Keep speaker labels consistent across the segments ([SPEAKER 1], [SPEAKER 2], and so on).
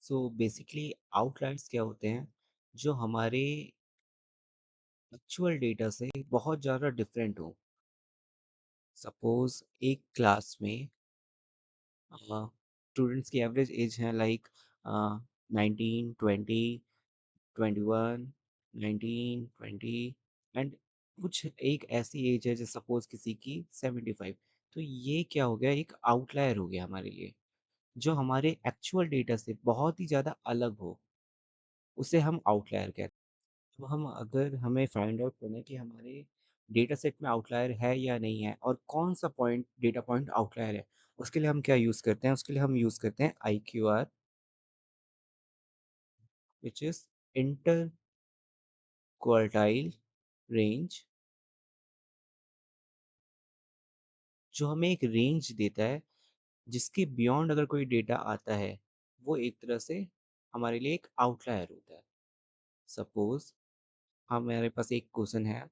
[SPEAKER 1] So basically outliers क्या होते हैं जो हमारे एक्चुअल डेटा से बहुत ज़्यादा डिफरेंट हो। सपोज एक क्लास में स्टूडेंट्स की एवरेज एज है लाइक 19 20 21 19 20 एंड कुछ एक ऐसी एज है जैसे सपोज किसी की 75। तो ये क्या हो गया, एक आउटलायर हो गया हमारे लिए, जो हमारे एक्चुअल डेटा से बहुत ही ज़्यादा अलग हो, उसे हम आउटलायर कहते हैं। तो हम अगर हमें फाइंड आउट करना है कि हमारे डेटा सेट में आउटलायर है या नहीं है और कौन सा पॉइंट डेटा पॉइंट आउटलायर है, उसके लिए हम क्या यूज़ करते हैं? उसके लिए हम यूज़ करते हैं IQR, which is inter quartile range, जो हमें एक रेंज देता है जिसके बियॉन्ड अगर कोई डेटा आता है, वो एक तरह से हमारे लिए एक आउटलायर होता है। सपोज हमारे पास एक क्वेश्चन है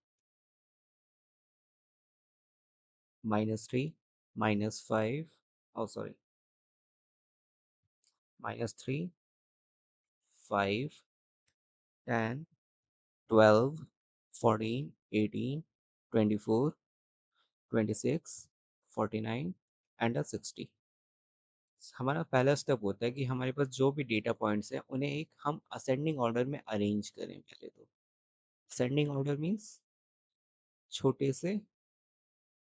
[SPEAKER 1] -3 -5, ओ सॉरी, -3 5 10 12 14 18 24 26 49 एंड 60। हमारा पहला स्टेप होता है कि हमारे पास जो भी डेटा पॉइंट्स हैं उन्हें एक हम असेंडिंग ऑर्डर में अरेंज करें। पहले तो असेंडिंग ऑर्डर मीन्स छोटे से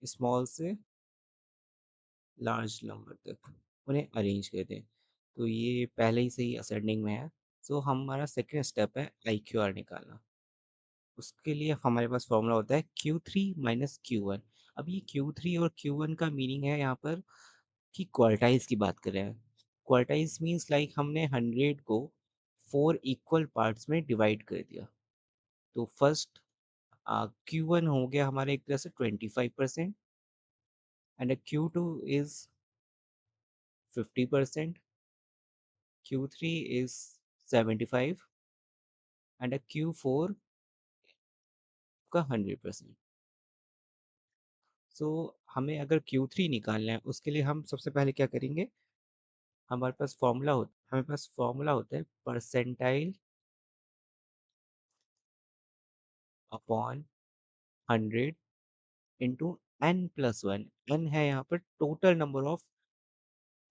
[SPEAKER 1] स्मॉल से लार्ज नंबर तक उन्हें अरेंज कर दें। तो ये पहले ही से ही असेंडिंग में है। सो हमारा सेकेंड स्टेप है IQR निकालना। उसके लिए हमारे पास फॉर्मूला होता है Q3 माइनस Q1। अब ये Q3 और Q1 का मीनिंग है यहाँ पर कि क्वार्टाइल्स की बात कर रहे हैं। क्वार्टाइल्स मीन्स लाइक हमने 100 को 4 इक्वल पार्ट्स में डिवाइड कर दिया। तो फर्स्ट Q1 हो गया हमारे एक तरह से 25% and Q2 is 50%, Q3 is 75 and Q4 का 100%। सो हमें अगर Q3 निकालना है, उसके लिए हम सबसे पहले क्या करेंगे? हमारे पास फॉर्मूला होता है percentile upon 100 into n+1। n है यहाँ पर total number of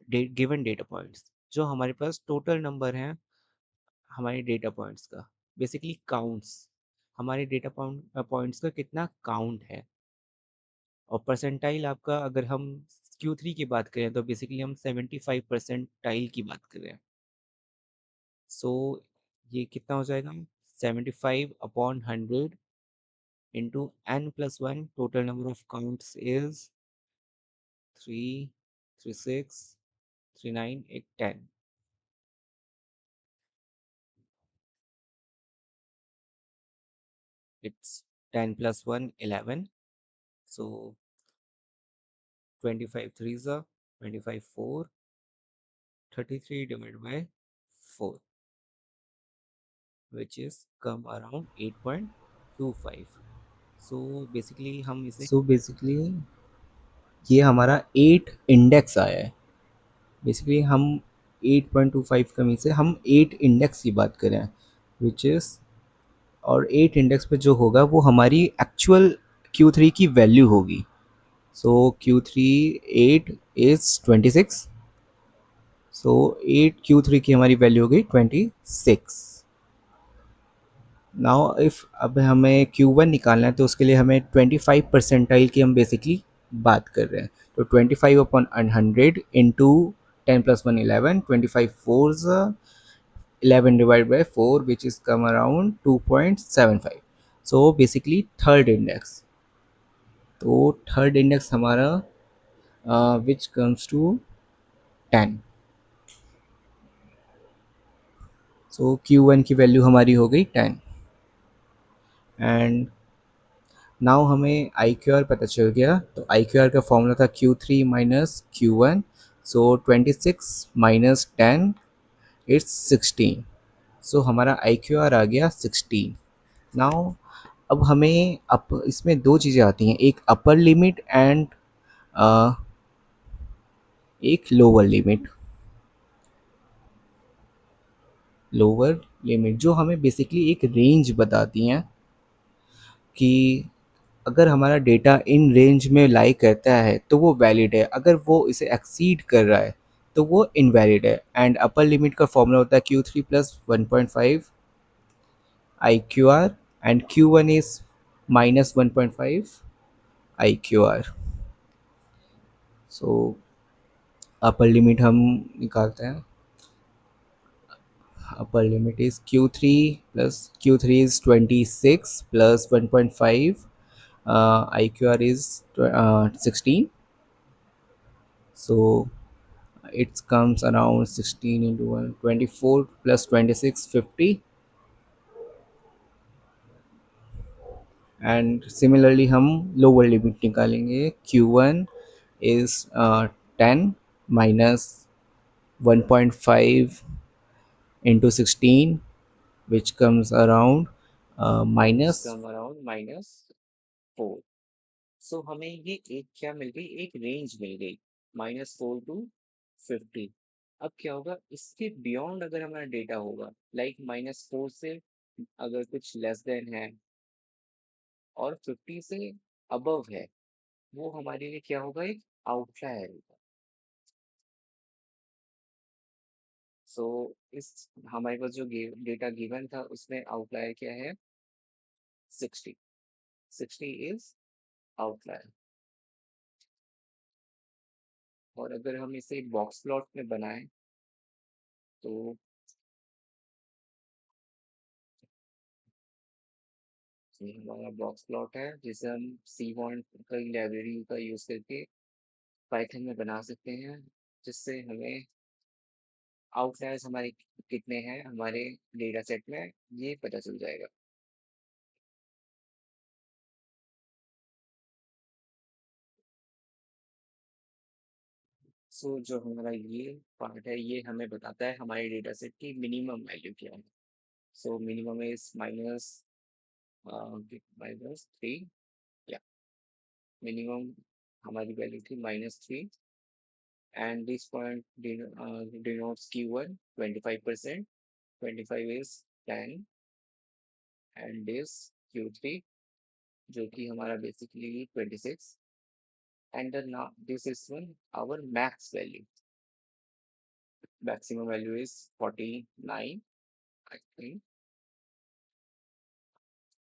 [SPEAKER 1] given data points, जो हमारे पास टोटल नंबर है हमारे डेटा पॉइंट्स का, बेसिकली काउंट्स, हमारे डेटा पॉइंट्स का कितना काउंट है। और परसेंटाइल आपका, अगर हम Q3 की बात करें तो बेसिकली हम 75 परसेंटाइल की बात कर रहे हैं। सो ये कितना हो जाएगा? 75/100 into n+1, total number of counts is 3 36 39 8 10। It's 10 + 1 11। So 25 3s are 25 4, 33 divided by 4, which is come around 8.25। So basically ये हमारा 8 इंडेक्स आया है। बेसिकली हम 8.25 कमी से हम 8 इंडेक्स की बात कर रहे हैं, विच इज़, और 8 इंडेक्स पे जो होगा वो हमारी एक्चुअल Q3 की वैल्यू होगी। सो Q3 8 इज़ 26। सो 8 Q3 की हमारी वैल्यू हो गई 26। नाउ इफ़ अब हमें Q1 निकालना है तो उसके लिए हमें 25 परसेंटाइल की हम बेसिकली बात कर रहे हैं। तो 25/100 into 10 + 1 11, 25 4s 11 divided by 4, which is come around 2.75। So basically third index, तो थर्ड इंडेक्स हमारा which comes to 10। So Q1 की वैल्यू हमारी हो गई 10 एंड नाउ हमें IQR पता चल गया। तो IQR का फॉर्मूला था Q3 minus Q1। So 26 minus 10 it's 16। सो हमारा IQR आ गया 16। नाउ अब हमें इसमें दो चीज़ें आती हैं, एक अपर लिमिट एंड एक लोअर लिमिट। लोअर लिमिट जो हमें बेसिकली एक रेंज बताती हैं कि अगर हमारा डेटा इन रेंज में लाई करता है तो वो वैलिड है, अगर वो इसे एक्सीड कर रहा है तो वो इनवैलिड है। एंड अपर लिमिट का फॉर्मूला होता है Q3 plus 1.5 I Q R and Q1 is minus 1.5 I Q R. So upper limit हम निकालते हैं। upper limit is Q3 plus Q3 is 26 plus 1.5, IQR is 16. So it comes around 16 into 1 24 plus 26 50. And similarly हम lower limit निकालेंगे। Q1 is 10 minus 1.5 into 16, which comes around -4। सो हमें ये एक क्या मिल गई, एक रेंज मिल गई, -4 to 50। अब क्या होगा, इसके बियॉन्ड अगर हमारा डेटा होगा, लाइक -4 से अगर कुछ लेस देन है और 50 से अबव है, वो हमारे लिए क्या होगा, एक आउटलायर होगा। सो इस हमारे पास जो डेटा गिवन था उसमें आउटलायर क्या है, 60। 60 इज आउटलायर। और अगर हम इसे बॉक्स प्लॉट में बनाएं तो ये हमारा बॉक्स प्लॉट है जिसे हम सीमॉन की लाइब्रेरी का यूज़ करके पाइथन में बना सकते हैं, जिससे हमें आउटलायर्स हमारे कितने हैं हमारे डेटा सेट में ये पता चल जाएगा। सो जो हमारा ये पार्ट है ये हमें बताता है हमारे डेटा सेट की मिनिमम वैल्यू क्या है। So minimum is -3। या मिनिमम हमारी वैल्यू थी -3 and this point denotes Q1 25%, 25 is 10 and this Q3 जो कि हमारा basically 26 and the now this is one our max value, maximum value is 49 I think,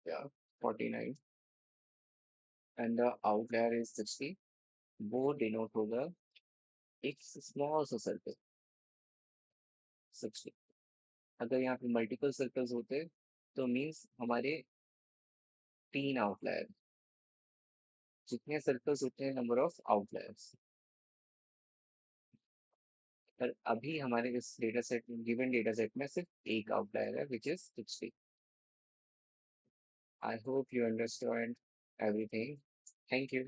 [SPEAKER 1] yeah 49 and the outlier is 60। वो denote होगा एक small सा circle 60। अगर यहाँ पे multiple circles होते तो means हमारे 3 आउटलायर, जितने सर्कल्स उतने नंबर ऑफ आउटलायर्स। पर अभी हमारे इस data set given data set में सिर्फ एक आउटलायर है which is 60। I hope you understand everything. Thank you.